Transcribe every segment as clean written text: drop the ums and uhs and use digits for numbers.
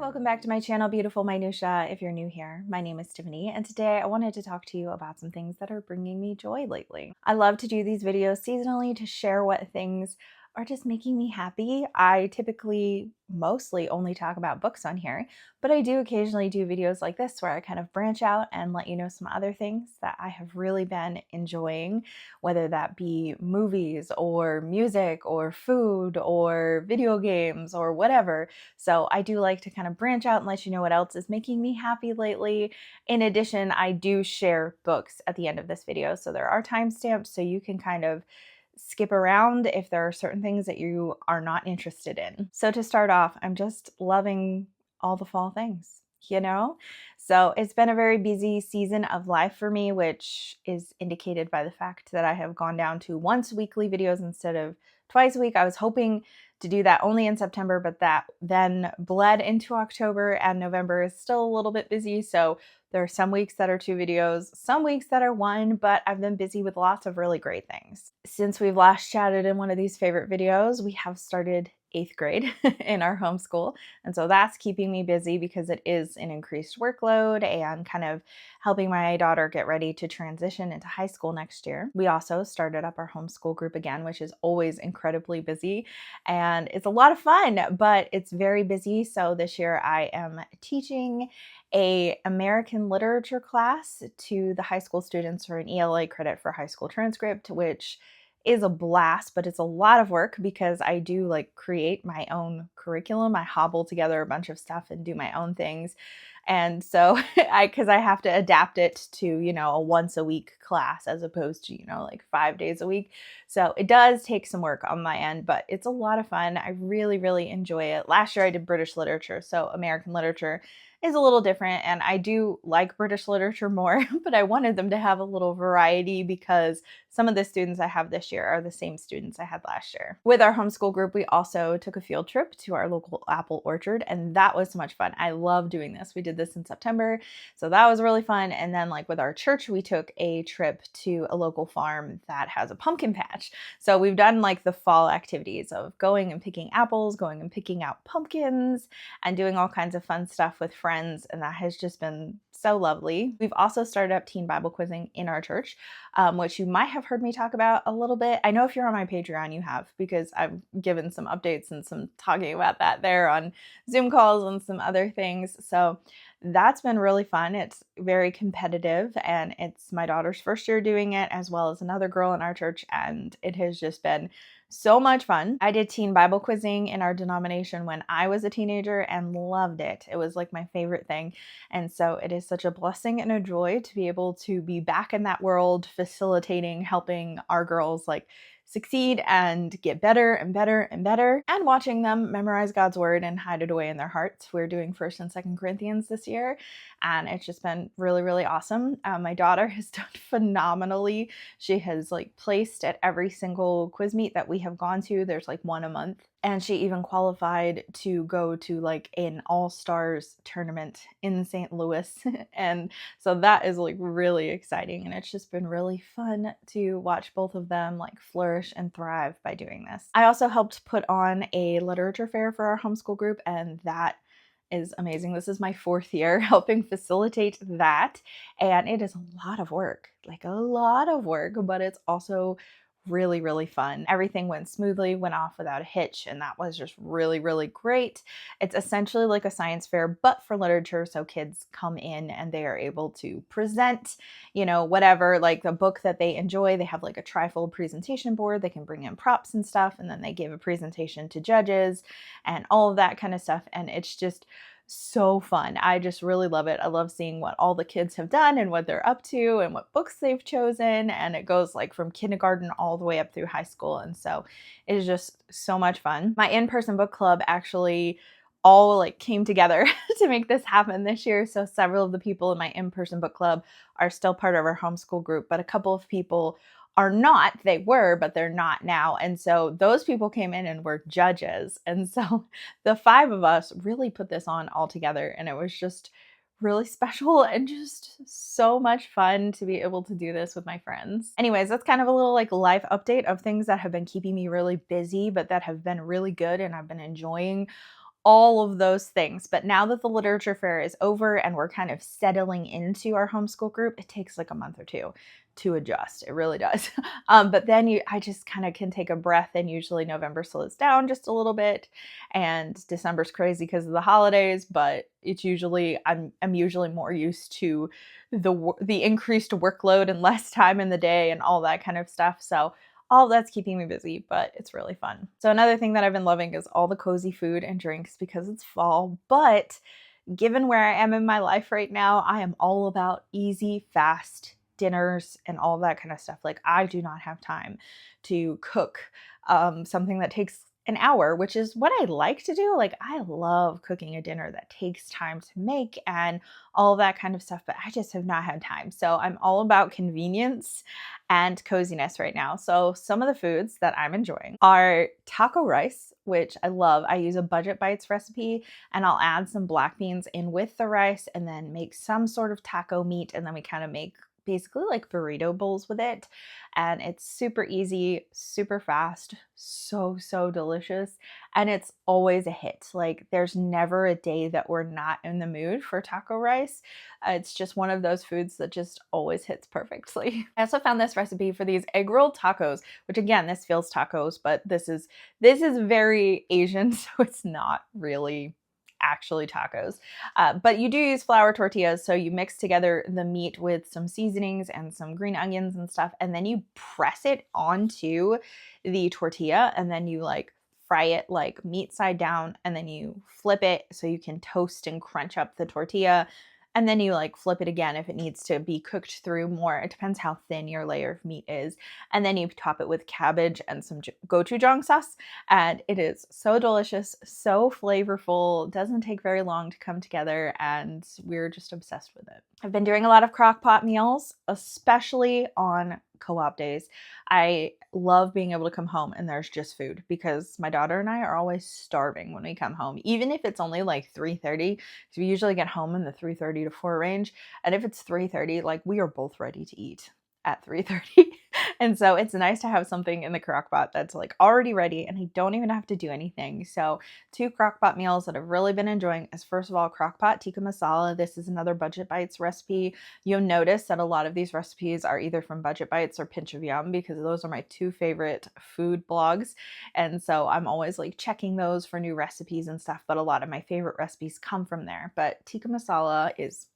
welcome back to my channel, Beautiful Minutia. If you're new here, my name is Tiffany, and today I wanted to talk to you about some things that are bringing me joy lately. I love to do these videos seasonally to share what things are just making me happy. I typically mostly only talk about books on here, but I do occasionally do videos like this where I kind of branch out and let you know some other things that I have really been enjoying, whether that be movies or music or food or video games or whatever. So I do like to kind of branch out and let you know what else is making me happy lately. In addition, I do share books at the end of this video, so there are timestamps so you can kind of skip around if there are certain things that you are not interested in. So to start off, I'm just loving all the fall things, you know? So it's been a very busy season of life for me, which is indicated by the fact that I have gone down to once weekly videos instead of twice a week. I was hoping to do that only in September, but that then bled into October, and November is still a little bit busy. So there are some weeks that are 2 videos, some weeks that are 1, but I've been busy with lots of really great things. Since we've last chatted in one of these favorite videos, we have started 8th grade in our homeschool. And so that's keeping me busy because it is an increased workload and kind of helping my daughter get ready to transition into high school next year. We also started up our homeschool group again, which is always incredibly busy and it's a lot of fun, but it's very busy. So this year I am teaching a American literature class to the high school students for an ELA credit for high school transcript, which is a blast, but it's a lot of work because I do like create my own curriculum. I hobble together a bunch of stuff and do my own things. And so because I have to adapt it to, a once a week class as opposed to, like 5 days a week. So it does take some work on my end, but it's a lot of fun. I really, really enjoy it. Last year I did British literature, so American literature is a little different, and I do like British literature more, but I wanted them to have a little variety because some of the students I have this year are the same students I had last year. With our homeschool group, we also took a field trip to our local apple orchard, and that was so much fun. I love doing this. We did this in September, so that was really fun. And then like with our church, we took a trip to a local farm that has a pumpkin patch. So we've done like the fall activities of going and picking apples, going and picking out pumpkins, and doing all kinds of fun stuff with friends, and that has just been so lovely. We've also started up teen Bible quizzing in our church, which you might have heard me talk about a little bit. I know if you're on my Patreon, you have, because I've given some updates and some talking about that there on Zoom calls and some other things. So that's been really fun. It's very competitive, and it's my daughter's first year doing it as well as another girl in our church, and it has just been so much fun. I did teen Bible quizzing in our denomination when I was a teenager and loved it. It was like my favorite thing. And so it is such a blessing and a joy to be able to be back in that world, facilitating, helping our girls like succeed and get better and better and better, and watching them memorize God's word and hide it away in their hearts. We're doing 1st and 2nd Corinthians this year, and it's just been really, really awesome. My daughter has done phenomenally. She has like placed at every single quiz meet that we have gone to. There's like one a month. And she even qualified to go to like an all-stars tournament in St. Louis. And so that is like really exciting. And it's just been really fun to watch both of them like flourish and thrive by doing this. I also helped put on a literature fair for our homeschool group, and that is amazing. This is my 4th year helping facilitate that, and it is a lot of work, like a lot of work, but it's also really, really fun. Everything went smoothly, went off without a hitch, and that was just really, really great. It's essentially like a science fair, but for literature, so kids come in and they are able to present, whatever, like the book that they enjoy. They have like a trifold presentation board. They can bring in props and stuff, and then they give a presentation to judges and all of that kind of stuff, and it's just so fun. I just really love it. I love seeing what all the kids have done and what they're up to and what books they've chosen, and it goes like from kindergarten all the way up through high school, and so it is just so much fun. My in-person book club actually all like came together to make this happen this year. So several of the people in my in-person book club are still part of our homeschool group, but a couple of people are not. They were, but they're not now. And so those people came in and were judges. And so the 5 of us really put this on all together, and it was just really special and just so much fun to be able to do this with my friends. Anyways, that's kind of a little like life update of things that have been keeping me really busy, but that have been really good and I've been enjoying all of those things. But now that the literature fair is over and we're kind of settling into our homeschool group, it takes like a month or two to adjust. It really does. But then I just kind of can take a breath, and usually November slows down just a little bit, and December's crazy because of the holidays. But it's usually I'm usually more used to the increased workload and less time in the day and all that kind of stuff. So all that's keeping me busy, but it's really fun. So another thing that I've been loving is all the cozy food and drinks because it's fall. But given where I am in my life right now, I am all about easy, fast dinners and all that kind of stuff. Like, I do not have time to cook something that takes an hour, which is what I like to do. Like, I love cooking a dinner that takes time to make and all that kind of stuff, but I just have not had time. So I'm all about convenience and coziness right now. So some of the foods that I'm enjoying are taco rice, which I love. I use a Budget Bites recipe, and I'll add some black beans in with the rice and then make some sort of taco meat, and then we kind of make basically like burrito bowls with it. And it's super easy, super fast, so delicious, and it's always a hit. Like, there's never a day that we're not in the mood for taco rice. It's just one of those foods that just always hits perfectly. I also found this recipe for these egg roll tacos, which, again, this feels tacos, but this is very Asian, so it's not really actually tacos. But you do use flour tortillas, so you mix together the meat with some seasonings and some green onions and stuff, and then you press it onto the tortilla, and then you like fry it like meat side down, and then you flip it so you can toast and crunch up the tortilla. And then you like flip it again if it needs to be cooked through more. It depends how thin your layer of meat is. And then you top it with cabbage and some gochujang sauce. And it is so delicious, so flavorful, doesn't take very long to come together, and we're just obsessed with it. I've been doing a lot of crock pot meals, especially on co-op days. I love being able to come home and there's just food, because my daughter and I are always starving when we come home, even if it's only like 3:30. So we usually get home in the 3:30 to 4 range. And if it's 3:30, like, we are both ready to eat at 3:30. And so it's nice to have something in the crock pot that's like already ready, and I don't even have to do anything. So 2 crock pot meals that I've really been enjoying is, first of all, crock pot tikka masala. This is another Budget Bites recipe. You'll notice that a lot of these recipes are either from Budget Bites or Pinch of Yum, because those are my 2 favorite food blogs. And so I'm always like checking those for new recipes and stuff, but a lot of my favorite recipes come from there. But tikka masala is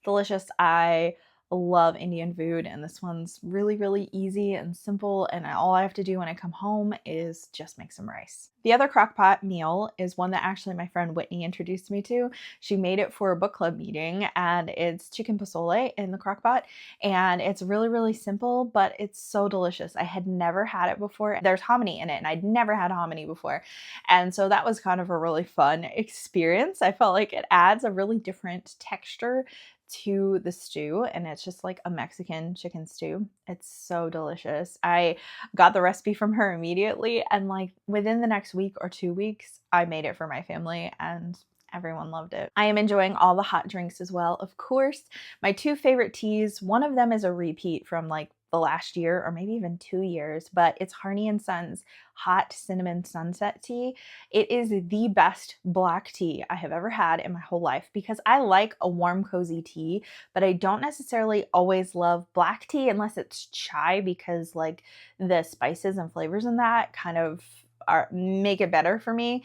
delicious. I love Indian food, and this one's really easy and simple, and all I have to do when I come home is just make some rice. The other crock pot meal is one that actually my friend Whitney introduced me to. She made it for a book club meeting, and it's chicken pozole in the crock pot, and it's really simple, but it's so delicious. I had never had it before. There's hominy in it, and I'd never had hominy before, and so that was kind of a really fun experience. I felt like it adds a really different texture to the stew, and it's just like a Mexican chicken stew. It's so delicious. I got the recipe from her immediately, and like within the next week or 2 weeks, I made it for my family, and everyone loved it. I am enjoying all the hot drinks as well. Of course, my 2 favorite teas, one of them is a repeat from like the last year or maybe even 2 years, but it's Harney & Sons Hot Cinnamon Sunset Tea. It is the best black tea I have ever had in my whole life, because I like a warm, cozy tea, but I don't necessarily always love black tea unless it's chai, because like the spices and flavors in that kind of make it better for me,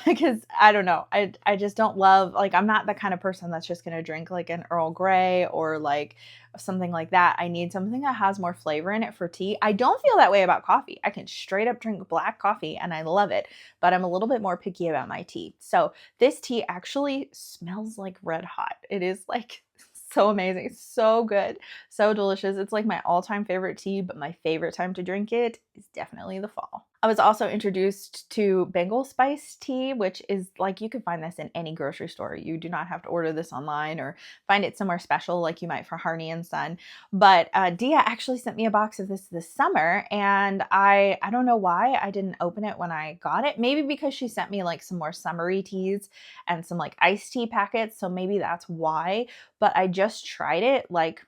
because I don't know, I just don't love, like, I'm not the kind of person that's just gonna drink like an Earl Grey or like something like that. I need something that has more flavor in it for tea. I don't feel that way about coffee. I can straight up drink black coffee and I love it, but I'm a little bit more picky about my tea. So this tea actually smells like red hot. It is like so amazing, so good, so delicious. It's like my all-time favorite tea, but my favorite time to drink it is definitely the fall. I was also introduced to Bengal spice tea, which is like, you can find this in any grocery store. You do not have to order this online or find it somewhere special like you might for Harney & Son. But Dia actually sent me a box of this summer, and I don't know why I didn't open it when I got it. Maybe because she sent me like some more summery teas and some like iced tea packets, so maybe that's why. But I just tried it like,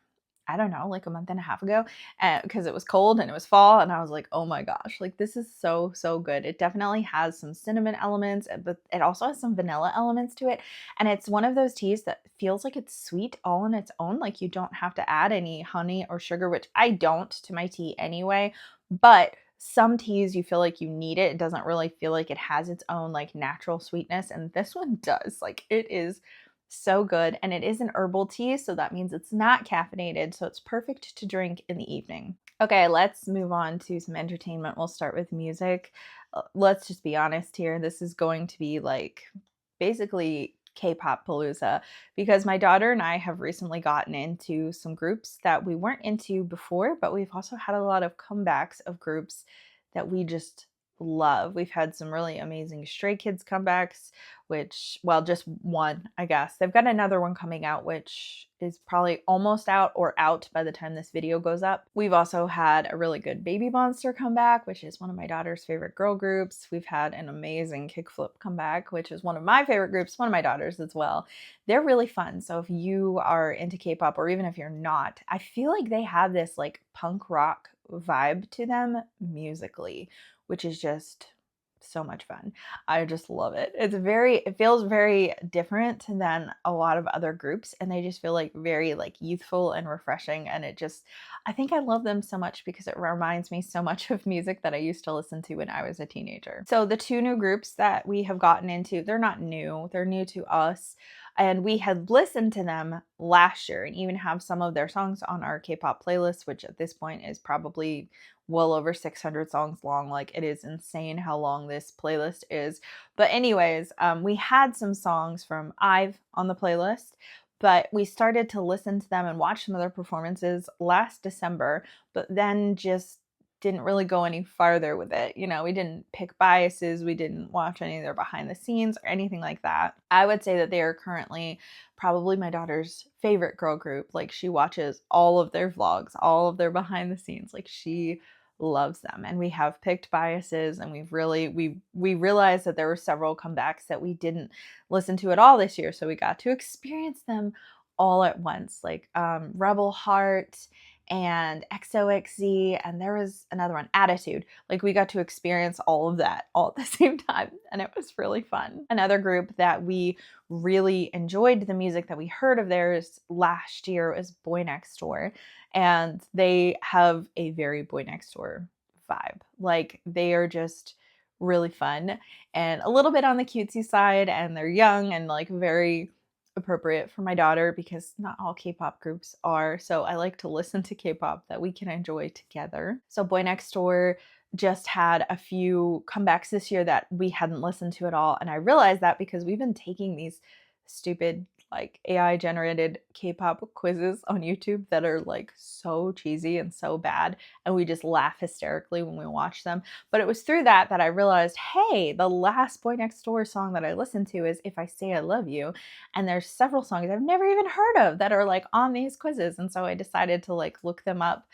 I don't know, like a month and a half ago, because it was cold and it was fall, and I was like, oh my gosh, like this is so, so good. It definitely has some cinnamon elements, but it also has some vanilla elements to it. And it's one of those teas that feels like it's sweet all on its own. Like you don't have to add any honey or sugar, which I don't to my tea anyway. But some teas you feel like you need it. It doesn't really feel like it has its own like natural sweetness. And this one does. Like it is so good. And it is an herbal tea, so that means it's not caffeinated. So it's perfect to drink in the evening. Okay, let's move on to some entertainment. We'll start with music. Let's just be honest here. This is going to be like basically K-pop palooza, because my daughter and I have recently gotten into some groups that we weren't into before, but we've also had a lot of comebacks of groups that we just love. We've had some really amazing Stray Kids comebacks, which, well, just one, I guess. They've got another one coming out, which is probably almost out or out by the time this video goes up. We've also had a really good Baby Monster comeback, which is one of my daughter's favorite girl groups. We've had an amazing Kickflip comeback, which is one of my favorite groups, one of my daughter's as well. They're really fun. So if you are into K-pop, or even if you're not, I feel like they have this like punk rock vibe to them musically, which is just so much fun. I just love it. It feels very different than a lot of other groups, and they just feel like very like youthful and refreshing. And I think I love them so much because it reminds me so much of music that I used to listen to when I was a teenager. So the two new groups that we have gotten into, they're not new, they're new to us. And we had listened to them last year and even have some of their songs on our K-pop playlist, which at this point is probably well over 600 songs long. Like it is insane how long this playlist is. But anyways, we had some songs from IVE on the playlist, but we started to listen to them and watch some of their performances last December, but then just didn't really go any farther with it. You know, we didn't pick biases, we didn't watch any of their behind the scenes or anything like that. I would say that they are currently probably my daughter's favorite girl group. Like she watches all of their vlogs, all of their behind the scenes. Like she loves them. And we have picked biases, and we realized that there were several comebacks that we didn't listen to at all this year. So we got to experience them all at once, like Rebel Heart and XOXZ, and there was another one, Attitude. Like we got to experience all of that all at the same time, and it was really fun. Another group that we really enjoyed the music that we heard of theirs last year was Boy Next Door, and they have a very Boy Next Door vibe. Like they are just really fun and a little bit on the cutesy side, and they're young and like very appropriate for my daughter because not all K-pop groups are. So I like to listen to K-pop that we can enjoy together. So Boy Next Door just had a few comebacks this year that we hadn't listened to at all. And I realized that because we've been taking these stupid like AI generated K-pop quizzes on YouTube that are like so cheesy and so bad, and we just laugh hysterically when we watch them. But it was through that I realized, hey, the last Boy Next Door song that I listened to is If I Say I Love You, and there's several songs I've never even heard of that are like on these quizzes, and so I decided to like look them up,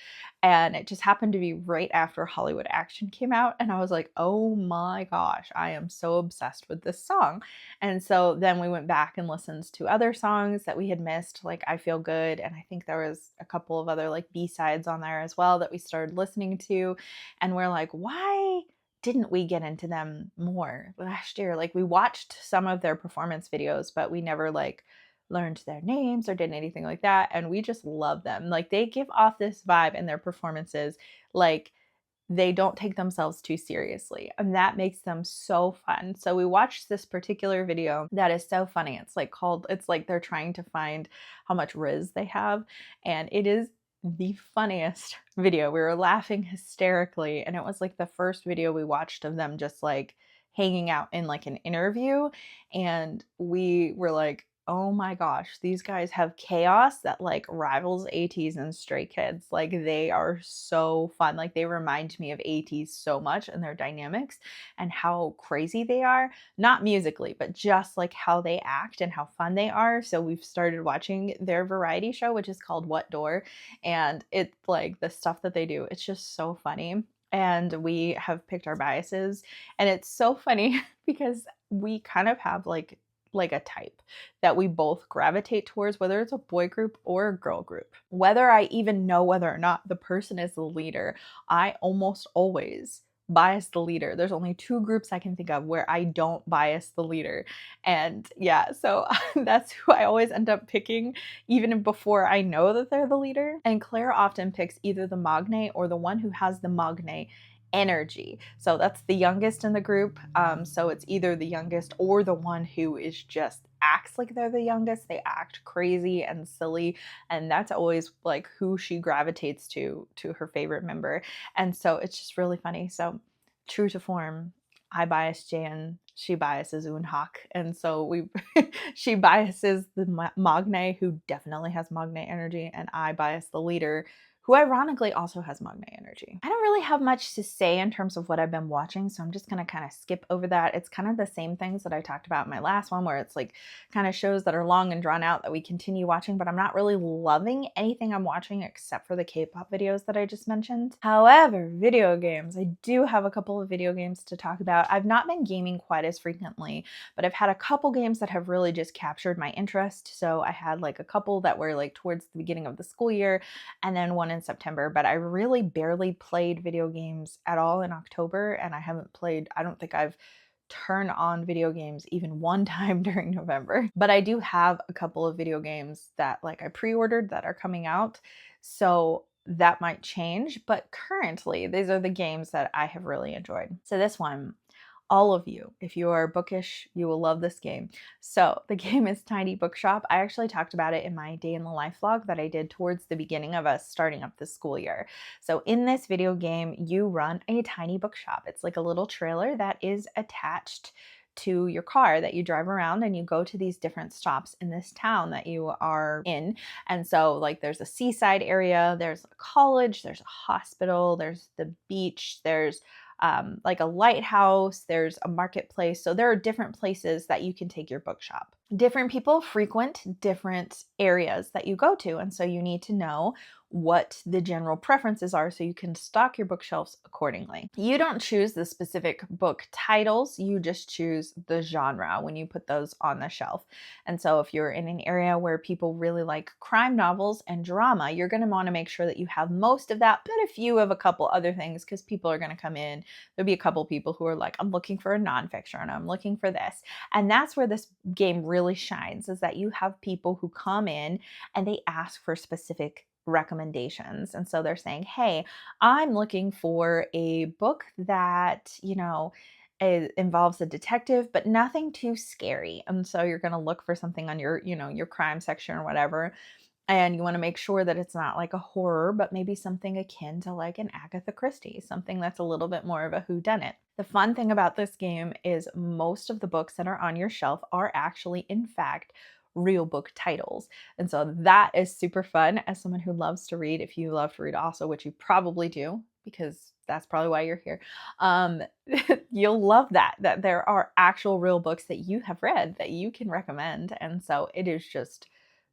and it just happened to be right after Hollywood Action came out, and I was like, oh my gosh, I am so obsessed with this song. And so then we went back and listened to other songs that we had missed, like I Feel Good, and I think there was a couple of other like B-sides on there as well that we started listening to, and we're like, why didn't we get into them more last year? Like we watched some of their performance videos, but we never like learned their names or did anything like that, and we just love them. Like they give off this vibe in their performances, like they don't take themselves too seriously, and that makes them so fun. So we watched this particular video that is so funny. It's like they're trying to find how much Riz they have, and it is the funniest video. We were laughing hysterically, and it was like the first video we watched of them just like hanging out in like an interview, and we were like, oh my gosh, these guys have chaos that like rivals ATEEZ and Stray Kids. Like they are so fun. Like they remind me of ATEEZ so much and their dynamics and how crazy they are. Not musically, but just like how they act and how fun they are. So we've started watching their variety show, which is called What Door? And it's like the stuff that they do, it's just so funny. And we have picked our biases, and it's so funny because we kind of have like like a type that we both gravitate towards, whether it's a boy group or a girl group. Whether I even know whether or not the person is the leader, I almost always bias the leader. There's only two groups I can think of where I don't bias the leader. And yeah, so that's who I always end up picking, even before I know that they're the leader. And Claire often picks either the magne or the one who has the magne energy. So that's the youngest in the group. So it's either the youngest or the one who is just acts like they're the youngest. They act crazy and silly, and that's always like who she gravitates to her favorite member. And so it's just really funny. So true to form, I bias Jan, she biases Unhak, and so she biases the Magne, who definitely has Magne energy, and I bias the leader, who ironically also has Magne energy. I don't really have much to say in terms of what I've been watching, so I'm just gonna kind of skip over that. It's kind of the same things that I talked about in my last one, where it's like kind of shows that are long and drawn out that we continue watching, but I'm not really loving anything I'm watching except for the K-pop videos that I just mentioned. However, video games, I do have a couple of video games to talk about. I've not been gaming quite as frequently, but I've had a couple games that have really just captured my interest. So I had like a couple that were like towards the beginning of the school year, and then one in September, but I really barely played video games at all in October, and I haven't played, I don't think I've turned on video games even one time during November. But I do have a couple of video games that like I pre-ordered that are coming out, so that might change, but currently these are the games that I have really enjoyed. So this one, all of you, if you are bookish, you will love this game. So the game is Tiny Bookshop. I actually talked about it in my day in the life vlog that I did towards the beginning of us starting up the school year. So in this video game, you run a tiny bookshop. It's like a little trailer that is attached to your car that you drive around, and you go to these different stops in this town that you are in. And so like there's a seaside area, there's a college, there's a hospital, there's the beach, there's like a lighthouse, there's a marketplace. So there are different places that you can take your bookshop. Different people frequent different areas that you go to, and so you need to know what the general preferences are so you can stock your bookshelves accordingly. You don't choose the specific book titles, you just choose the genre when you put those on the shelf. And so if you're in an area where people really like crime novels and drama, you're going to want to make sure that you have most of that, but a few of a couple other things, because people are going to come in. There'll be a couple people who are like, I'm looking for a nonfiction, I'm looking for this. And that's where this game really shines, is that you have people who come in and they ask for specific recommendations. And so they're saying, hey, I'm looking for a book that, you know, it involves a detective, but nothing too scary. And so you're going to look for something on your, you know, your crime section or whatever. And you want to make sure that it's not like a horror, but maybe something akin to like an Agatha Christie, something that's a little bit more of a whodunit. The fun thing about this game is most of the books that are on your shelf are actually, in fact, real book titles. And so that is super fun as someone who loves to read. If you love to read also, which you probably do, because that's probably why you're here, you'll love that there are actual real books that you have read that you can recommend. And so it is just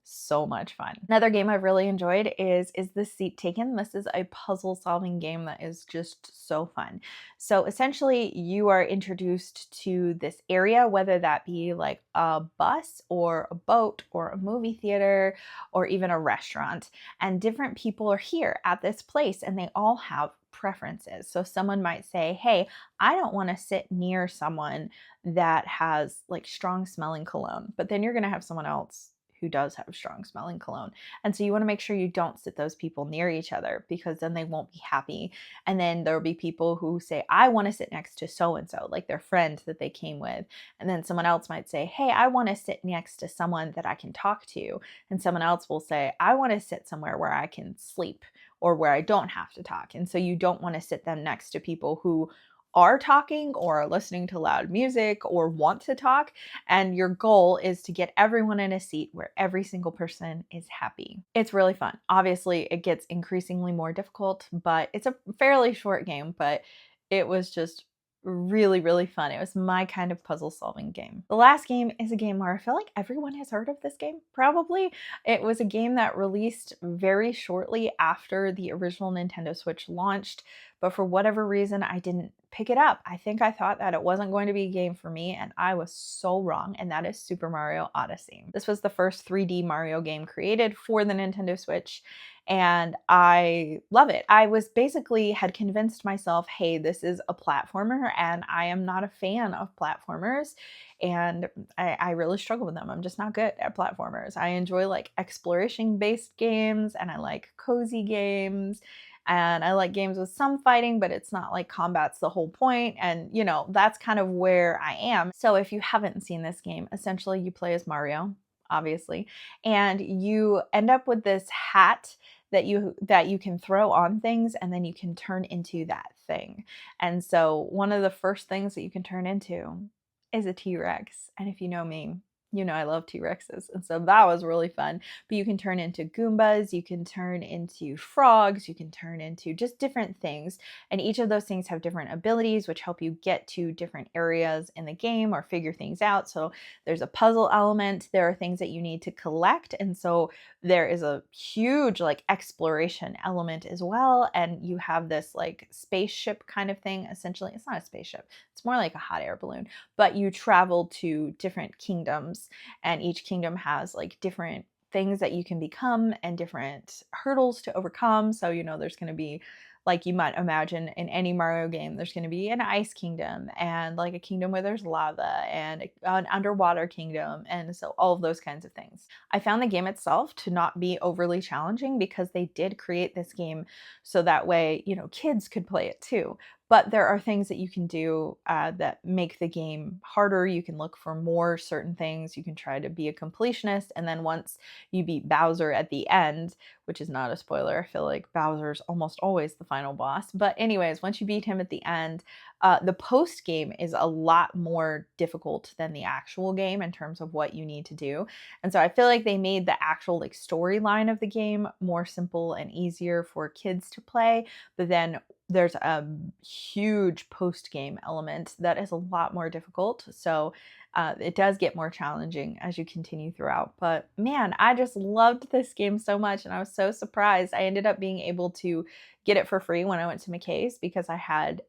so much fun. Another game I've really enjoyed is This Seat Taken? This is a puzzle solving game that is just so fun. So essentially you are introduced to this area, whether that be like a bus or a boat or a movie theater or even a restaurant, and different people are here at this place and they all have preferences. So someone might say, hey, I don't want to sit near someone that has like strong smelling cologne, but then you're going to have someone else who does have strong smelling cologne. And so you want to make sure you don't sit those people near each other, because then they won't be happy. And then there'll be people who say, I want to sit next to so-and-so, like their friend that they came with. And then someone else might say, hey, I want to sit next to someone that I can talk to. And someone else will say, I want to sit somewhere where I can sleep or where I don't have to talk. And so you don't want to sit them next to people who are talking or are listening to loud music or want to talk, and your goal is to get everyone in a seat where every single person is happy. It's really fun. Obviously, it gets increasingly more difficult, but it's a fairly short game, but it was just really, really fun. It was my kind of puzzle solving game. The last game is a game where I feel like everyone has heard of this game, probably. It was a game that released very shortly after the original Nintendo Switch launched, but for whatever reason, I didn't pick it up. I think I thought that it wasn't going to be a game for me, and I was so wrong, and that is Super Mario Odyssey. This was the first 3D Mario game created for the Nintendo Switch, and I love it. I was basically had convinced myself, hey, this is a platformer, and I am not a fan of platformers, and I really struggle with them. I'm just not good at platformers. I enjoy like exploration-based games, and I like cozy games, and I like games with some fighting, but it's not like combat's the whole point. And, you know, that's kind of where I am. So if you haven't seen this game, essentially you play as Mario, obviously, and you end up with this hat that you can throw on things, and then you can turn into that thing. And so one of the first things that you can turn into is a T-Rex. And if you know me, you know I love T-Rexes. And so that was really fun. But you can turn into Goombas, you can turn into frogs, you can turn into just different things. And each of those things have different abilities, which help you get to different areas in the game or figure things out. So there's a puzzle element, there are things that you need to collect. And so there is a huge like exploration element as well. And you have this like spaceship kind of thing. Essentially, it's not a spaceship, it's more like a hot air balloon, but you travel to different kingdoms, and each kingdom has like different things that you can become and different hurdles to overcome. So, you know, there's going to be, like you might imagine in any Mario game, there's going to be an ice kingdom and like a kingdom where there's lava and an underwater kingdom. And so all of those kinds of things. I found the game itself to not be overly challenging because they did create this game so that way, you know, kids could play it too. But there are things that you can do that make the game harder. You can look for more certain things. You can try to be a completionist. And then once you beat Bowser at the end, which is not a spoiler, I feel like Bowser's almost always the final boss. But anyways, once you beat him at the end, the post game is a lot more difficult than the actual game in terms of what you need to do. And so I feel like they made the actual like storyline of the game more simple and easier for kids to play. But then there's a huge post-game element that is a lot more difficult. So it does get more challenging as you continue throughout. But man, I just loved this game so much, and I was so surprised. I ended up being able to get it for free when I went to McKay's because I had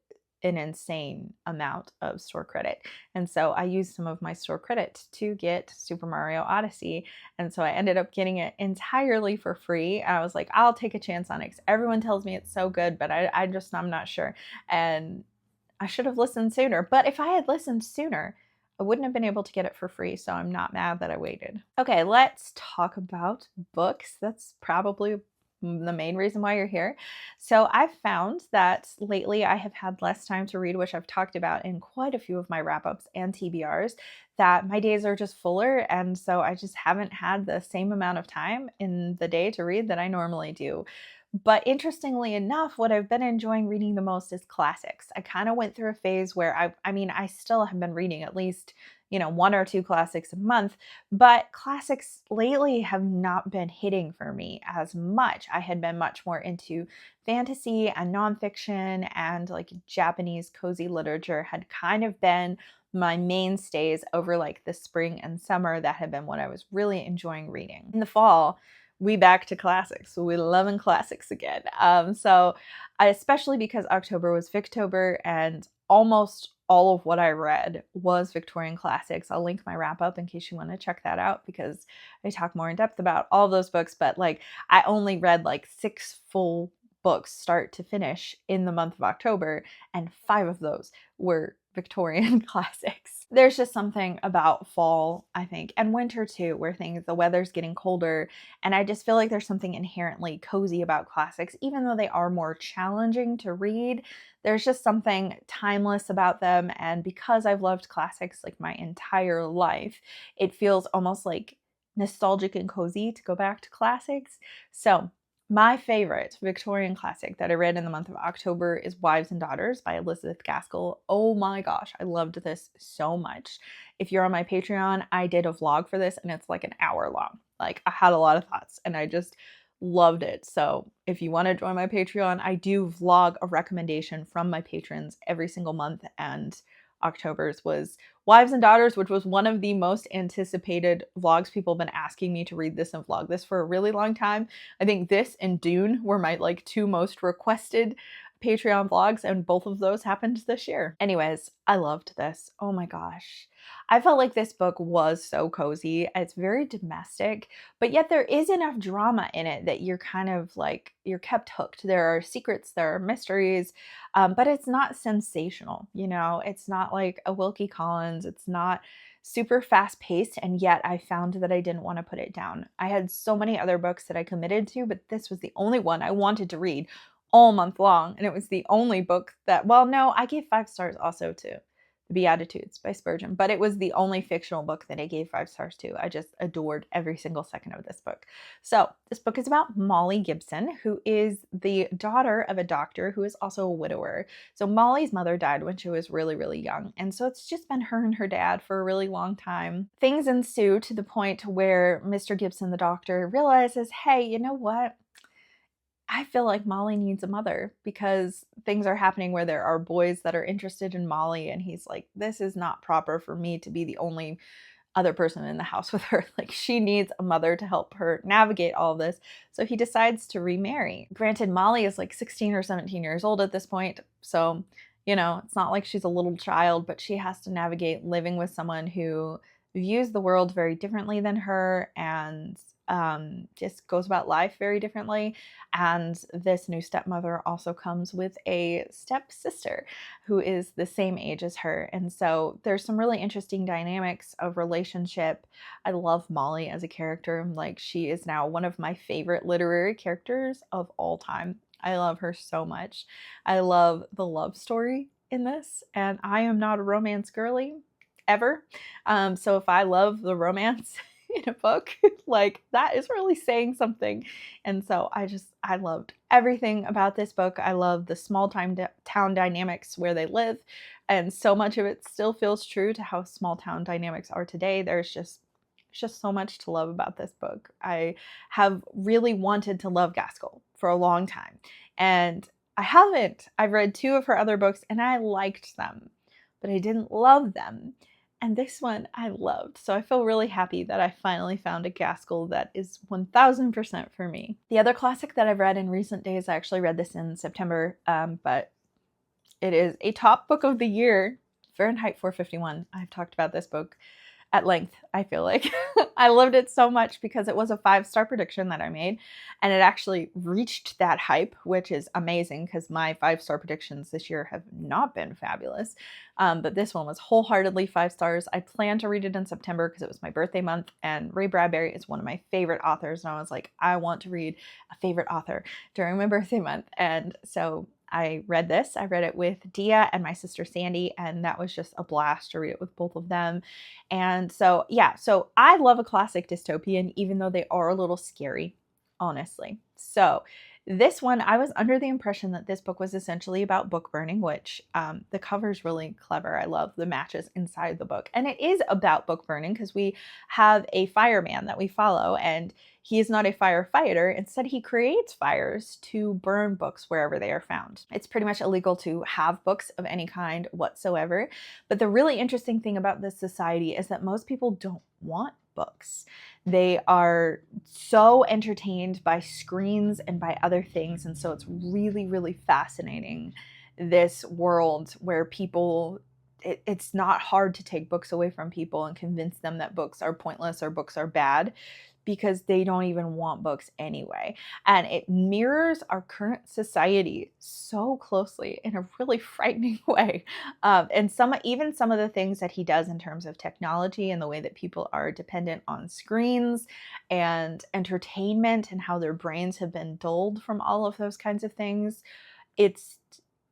an insane amount of store credit. And so I used some of my store credit to get Super Mario Odyssey. And so I ended up getting it entirely for free. I was like, I'll take a chance on it because everyone tells me it's so good, but I'm not sure. And I should have listened sooner. But if I had listened sooner, I wouldn't have been able to get it for free. So I'm not mad that I waited. Okay, let's talk about books. That's probably the main reason why you're here. So I've found that lately I have had less time to read, which I've talked about in quite a few of my wrap-ups and TBRs, that my days are just fuller. And so I just haven't had the same amount of time in the day to read that I normally do. But interestingly enough, what I've been enjoying reading the most is classics. I kind of went through a phase where I still have been reading at least, you know, 1 or 2 classics a month, but classics lately have not been hitting for me as much. I had been much more into fantasy and nonfiction, and like Japanese cozy literature had kind of been my mainstays over like the spring and summer. That had been what I was really enjoying reading. In the fall, we back to classics. So we loving classics again. Especially because October was Victober, and almost all of what I read was Victorian classics. I'll link my wrap up in case you want to check that out because I talk more in depth about all those books. But like, I only read like 6 full books start to finish in the month of October, and 5 of those were Victorian classics. There's just something about fall, I think, and winter too, where the weather's getting colder, and I just feel like there's something inherently cozy about classics. Even though they are more challenging to read, there's just something timeless about them, and because I've loved classics like my entire life, it feels almost like nostalgic and cozy to go back to classics. So my favorite Victorian classic that I read in the month of October is Wives and Daughters by Elizabeth Gaskell. Oh my gosh, I loved this so much. If you're on my Patreon, I did a vlog for this and it's like an hour long. Like, I had a lot of thoughts and I just loved it. So if you want to join my Patreon, I do vlog a recommendation from my patrons every single month, and October's was Wives and Daughters, which was one of the most anticipated vlogs. People have been asking me to read this and vlog this for a really long time. I think this and Dune were my like 2 most requested Patreon vlogs, and both of those happened this year. Anyways, I loved this. Oh my gosh. I felt like this book was so cozy. It's very domestic, but yet there is enough drama in it that you're kind of like, you're kept hooked. There are secrets, there are mysteries, but it's not sensational. You know, it's not like a Wilkie Collins. It's not super fast paced, and yet I found that I didn't want to put it down. I had so many other books that I committed to, but this was the only one I wanted to read all month long. And it was the only book that, well, no, I gave 5 stars also to The Beatitudes by Spurgeon, but it was the only fictional book that I gave 5 stars to. I just adored every single second of this book. So this book is about Molly Gibson, who is the daughter of a doctor who is also a widower. So Molly's mother died when she was really, really young. And so it's just been her and her dad for a really long time. Things ensue to the point where Mr. Gibson, the doctor, realizes, hey, you know what? I feel like Molly needs a mother, because things are happening where there are boys that are interested in Molly, and he's like, this is not proper for me to be the only other person in the house with her. Like, she needs a mother to help her navigate all of this. So he decides to remarry. Granted, Molly is like 16 or 17 years old at this point. So, you know, it's not like she's a little child, but she has to navigate living with someone who views the world very differently than her, and just goes about life very differently. And this new stepmother also comes with a stepsister who is the same age as her. And so there's some really interesting dynamics of relationship. I love Molly as a character. Like, she is now one of my favorite literary characters of all time. I love her so much. I love the love story in this, and I am not a romance girly ever. So if I love the romance in a book, like, that is really saying something. And so I loved everything about this book. I love the small town dynamics where they live, and so much of it still feels true to how small town dynamics are today. There's just so much to love about this book. I have really wanted to love Gaskell for a long time, and I haven't. I've read 2 of her other books and I liked them, but I didn't love them. And this one I loved. So I feel really happy that I finally found a Gaskell that is 1000% for me. The other classic that I've read in recent days, I actually read this in September, but it is a top book of the year, Fahrenheit 451. I've talked about this book at length, I feel like. I loved it so much because it was a 5-star prediction that I made, and it actually reached that hype, which is amazing because my 5-star predictions this year have not been fabulous. But this one was wholeheartedly 5 stars. I plan to read it in September because it was my birthday month, and Ray Bradbury is one of my favorite authors, and I was like, I want to read a favorite author during my birthday month. And so I read this. I read it with Dia and my sister Sandy, and that was just a blast to read it with both of them. And so, yeah, so I love a classic dystopian, even though they are a little scary, honestly. So this one, I was under the impression that this book was essentially about book burning, which the cover is really clever. I love the matches inside the book. And it is about book burning because we have a fireman that we follow, and he is not a firefighter. Instead, he creates fires to burn books wherever they are found. It's pretty much illegal to have books of any kind whatsoever. But the really interesting thing about this society is that most people don't want books. They are so entertained by screens and by other things. And so it's really, really fascinating, this world where people, it's not hard to take books away from people and convince them that books are pointless or books are bad, because they don't even want books anyway. And it mirrors our current society so closely in a really frightening way. And even some of the things that he does in terms of technology and the way that people are dependent on screens and entertainment and how their brains have been dulled from all of those kinds of things. It's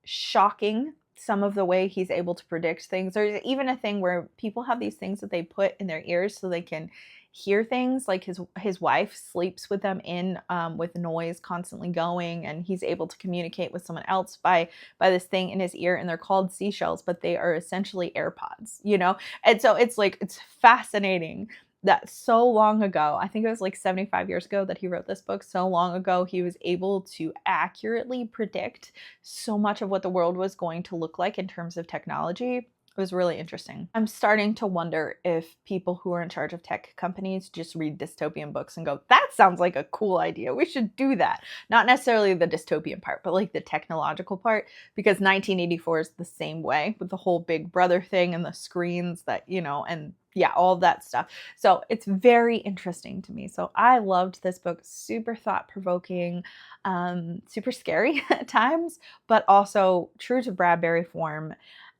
shocking, some of the way he's able to predict things. There's even a thing where people have these things that they put in their ears so they can hear things. Like his wife sleeps with them in with noise constantly going, and he's able to communicate with someone else by this thing in his ear, and they're called seashells, but they are essentially AirPods, you know? And so it's fascinating that so long ago, I think it was like 75 years ago that he wrote this book, so long ago he was able to accurately predict so much of what the world was going to look like in terms of technology. It was really interesting. I'm starting to wonder if people who are in charge of tech companies just read dystopian books and go, that sounds like a cool idea. We should do that. Not necessarily the dystopian part, but like the technological part, because 1984 is the same way with the whole Big Brother thing and the screens that, you know, and yeah, all that stuff. So it's very interesting to me. So I loved this book, super thought provoking, super scary at times, but also true to Bradbury form,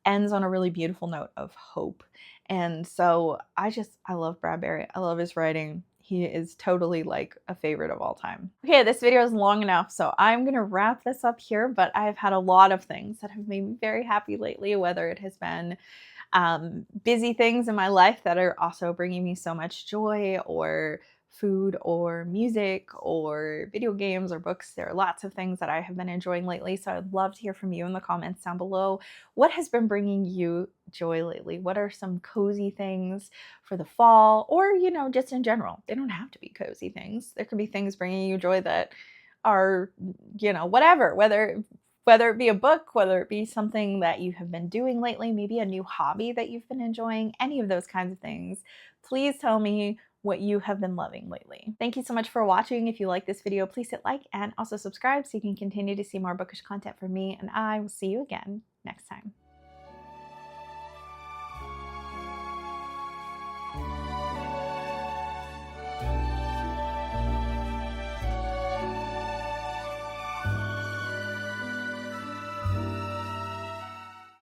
ends on a really beautiful note of hope. And so I love Bradbury. I love his writing. He is totally like a favorite of all time. Okay, this video is long enough, so I'm gonna wrap this up here, but I've had a lot of things that have made me very happy lately, whether it has been busy things in my life that are also bringing me so much joy, or food or music or video games or books. There are lots of things that I have been enjoying lately, so I'd love to hear from you in the comments down below. What has been bringing you joy lately? What are some cozy things for the fall, or, you know, just in general? They don't have to be cozy things. There could be things bringing you joy that are, you know, whatever, whether it be a book, whether it be something that you have been doing lately, maybe a new hobby that you've been enjoying, any of those kinds of things. Please tell me what you have been loving lately. Thank you so much for watching. If you like this video, please hit like and also subscribe so you can continue to see more bookish content from me, and I will see you again next time.